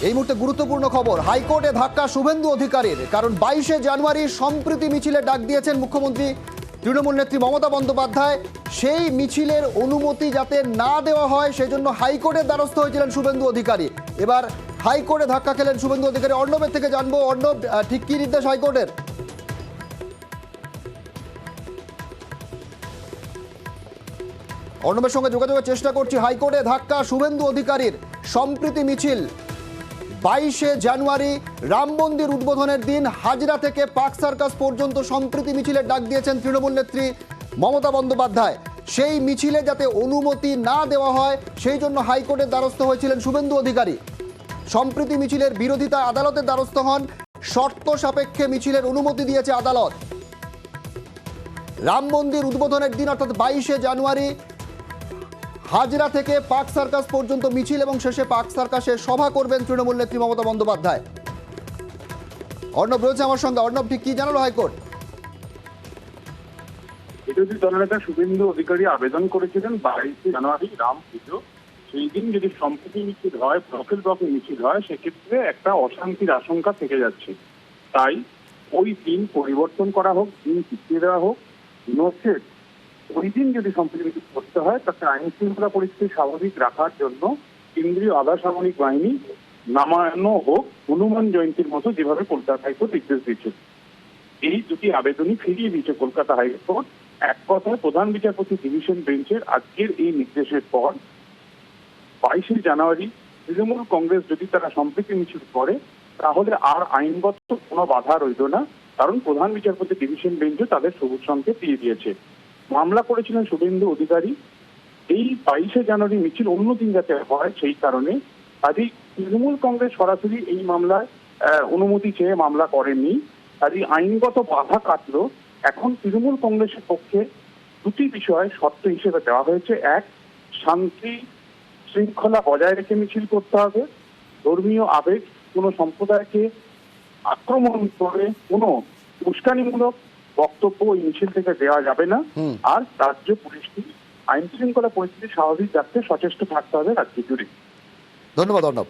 এই মুহূর্তে গুরুত্বপূর্ণ খবর, হাইকোর্টে ধাক্কা শুভেন্দু অধিকারীর। কারণ 22শে জানুয়ারি সম্প্রীতি মিছিলে ডাক দিয়েছেন মুখ্যমন্ত্রী তৃণমূল নেত্রী মমতা বন্দ্যোপাধ্যায়। সেই মিছিলের অনুমতি যাতে না দেওয়া হয় সেজন্য হাইকোর্টের দ্বারস্থ হয়েছিলেন শুভেন্দু অধিকারী। এবার হাইকোর্টে ধাক্কা খেলেন শুভেন্দু অধিকারী। অর্ণবের থেকে জানবো, অর্ণব, ঠিক কি নির্দেশ হাইকোর্টের? অর্ণবের সঙ্গে যোগাযোগের চেষ্টা করছি। হাইকোর্টে ধাক্কা শুভেন্দু অধিকারীর। সম্প্রীতি মিছিল 22শে জানুয়ারি রাম মন্দির উদ্বোধনের দিন হাজরা থেকে পার্ক সার্কাস পর্যন্ত সম্প্রীতি মিছিলের ডাক দিয়েছেন তৃণমূল নেত্রী মমতা বন্দ্যোপাধ্যায়। সেই মিছিলে যাতে অনুমতি না দেওয়া হয় সেই জন্য হাইকোর্টের দ্বারস্থ হয়েছিলেন শুভেন্দু অধিকারী। সম্প্রীতি মিছিলের বিরোধিতা আদালতের দ্বারস্থ হন। শর্ত সাপেক্ষে মিছিলের অনুমতি দিয়েছে আদালত। রাম মন্দির উদ্বোধনের দিন অর্থাৎ 22শে জানুয়ারি হাজরা থেকে পার্ক সার্কাস পর্যন্ত মিছিল এবং শেষে পার্ক সার্কাসে সভা করবেন তৃণমূল নেত্রী মমতা বন্দ্যোপাধ্যায়। অর্ণব রয়েছে আমার সঙ্গে। অর্ণব, ঠিক কি জানালো হাইকোর্ট? বিরোধী দলনেতা শুভেন্দু অধিকারী আবেদন করেছিলেন 22শে জানুয়ারি রাম পুজো, সেই দিন যদি সম্প্রীতি মিছিল হয়, ব্লকের ব্লকে মিছিল হয়, সেক্ষেত্রে একটা অশান্তির আশঙ্কা থেকে যাচ্ছে। তাই ওই দিন পরিবর্তন করা হোক, দিন পিছিয়ে দেওয়া হোক, নচেত ওই দিন যদি সম্প্রীতি মিছিল করতে হয় তাতে আইন শৃঙ্খলা পরিস্থিতি স্বাভাবিক রাখার জন্য কেন্দ্রীয় আধা সামরিক বাহিনী নামানো হোক, হনুমান জয়ন্তীর মতো যেভাবে কলকাতা হাইকোর্ট নির্দেশ দিয়েছে। এই দুটি আবেদনই ফিরিয়ে দিয়েছে কলকাতা হাইকোর্ট। এক কথায় প্রধান বিচারপতি ডিভিশন বেঞ্চের আজকের এই নির্দেশের পর 22শে জানুয়ারি তৃণমূল কংগ্রেস যদি তারা সম্প্রীতি মিছিল করে তাহলে আর আইনগত কোনো বাধা রইল না, কারণ প্রধান বিচারপতি ডিভিশন বেঞ্চও তাদের সবুজ সংকেত দিয়ে দিয়েছে। মামলা করেছিলেন শুভেন্দু অধিকারী এই 22শে জানুয়ারি মিছিল অন্য দিন যাতে হয় সেই কারণে। কাজেই তৃণমূল কংগ্রেস সরাসরি এই মামলায় অনুমতি চেয়ে মামলা করেননি। কাজেই আইনগত বাধা কাটলো। এখন তৃণমূল কংগ্রেসের পক্ষে দুটি বিষয় শর্ত হিসেবে দেওয়া হয়েছে। এক, শান্তি শৃঙ্খলা বজায় রেখে মিছিল করতে হবে। ধর্মীয় আবেগ, কোনো সম্প্রদায়কে আক্রমণ করে কোনো উস্কানিমূলক বক্তব্য এই মিছিল থেকে দেওয়া যাবে না। আর রাজ্য পুলিশকে আইন শৃঙ্খলা পরিস্থিতি স্বাভাবিক রাখতে সচেষ্ট থাকতে হবে রাজ্য জুড়ে। ধন্যবাদ অর্ণব।